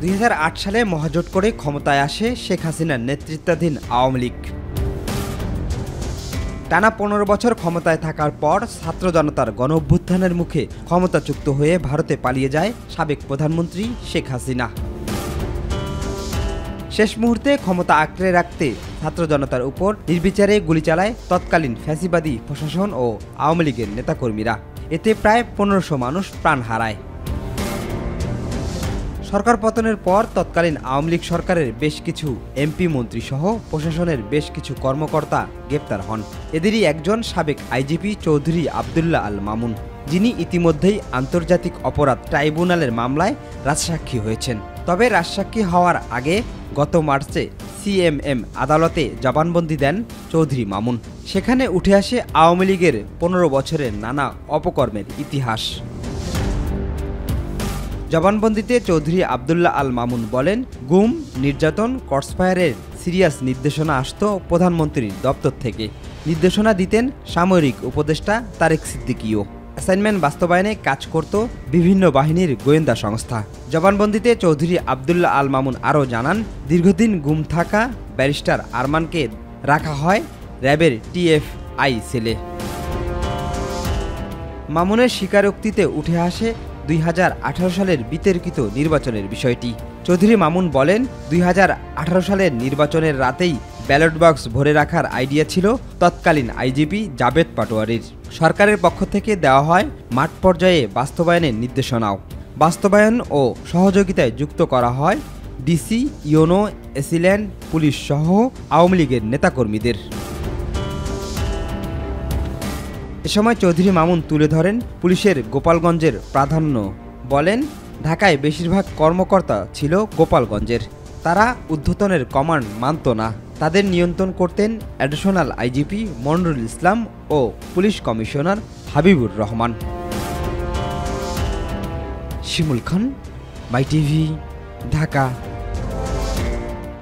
2008 সালে মহাজোট করে ক্ষমতায় আসে শেখ হাসিনার নেতৃত্বাধীন আওয়ামী লীগ। টানা 15 বছর ক্ষমতায় থাকার পর ছাত্র জনতার গণঅভ্যুত্থানের মুখে ক্ষমতাচ্যুত হয়ে ভারতে পালিয়ে যায় সাবেক প্রধানমন্ত্রী শেখ হাসিনা। শেষ মুহূর্তে ক্ষমতা আঁকড়ে রাখতে ছাত্র জনতার উপর নির্বিচারে গুলি চালায় তৎকালীন ফ্যাসিবাদী প্রশাসন ও আওয়ামী লীগের নেতাকর্মীরা। এতে প্রায় 1500 মানুষ প্রাণ হারায়। সরকার পতনের পর তৎকালীন আওয়ামী লীগ সরকারের বেশ কিছু এমপি মন্ত্রী সহ প্রশাসনের বেশ কিছু কর্মকর্তা গ্রেপ্তার হন। এদেরই একজন সাবেক আইজিপি চৌধুরী আবদুল্লাহ আল মামুন, যিনি ইতিমধ্যেই আন্তর্জাতিক অপরাধ ট্রাইব্যুনালের মামলায় রাজসাক্ষী হয়েছেন। তবে রাজসাক্ষী হওয়ার আগে গত মার্চে সিএমএম আদালতে জবানবন্দি দেন চৌধুরী মামুন। সেখানে উঠে আসে আওয়ামী লীগের 15 বছরের নানা অপকর্মের ইতিহাস। জবানবন্দিতে চৌধুরী আবদুল্লাহ আল মামুন বলেন, গুম, নির্যাতন, ক্রসফায়ারের সিরিয়াস নির্দেশনা আসত প্রধানমন্ত্রীর দপ্তর থেকে। নির্দেশনা দিতেন সামরিক উপদেষ্টা তারেক সিদ্দিকীও। অ্যাসাইনমেন্ট বাস্তবায়নে কাজ করত বিভিন্ন বাহিনীর গোয়েন্দা সংস্থা। জবানবন্দিতে চৌধুরী আবদুল্লাহ আল মামুন আরও জানান, দীর্ঘদিন গুম থাকা ব্যারিস্টার আরমানকে রাখা হয় র্যাবের টিএফআই সেলে। মামুনের স্বীকারোক্তিতে উঠে আসে 2018 সালের বিতর্কিত নির্বাচনের বিষয়টি। চৌধুরী মামুন বলেন, 2018 সালের নির্বাচনের রাতেই ব্যালট বক্স ভরে রাখার আইডিয়া ছিল তৎকালীন আইজিপি জাবেদ পাটোয়ারির। সরকারের পক্ষ থেকে দেওয়া হয় মাঠ পর্যায়ে বাস্তবায়নের নির্দেশনাও। বাস্তবায়ন ও সহযোগিতায় যুক্ত করা হয় ডিসি, ইউনো, এসিল্যান্ড, পুলিশ সহ আওয়ামী লীগের নেতাকর্মীদের। এ সময় চৌধুরী মামুন তুলে ধরেন পুলিশের গোপালগঞ্জের প্রাধান্য। বলেন, ঢাকায় বেশিরভাগ কর্মকর্তা ছিল গোপালগঞ্জের। তারা ঊর্ধ্বতনের কমান্ড মানত না। তাদের নিয়ন্ত্রণ করতেন অ্যাডিশনাল আইজিপি মনিরুল ইসলাম ও পুলিশ কমিশনার হাবিবুর রহমান। শিমুল খান, মাই টিভি, ঢাকা।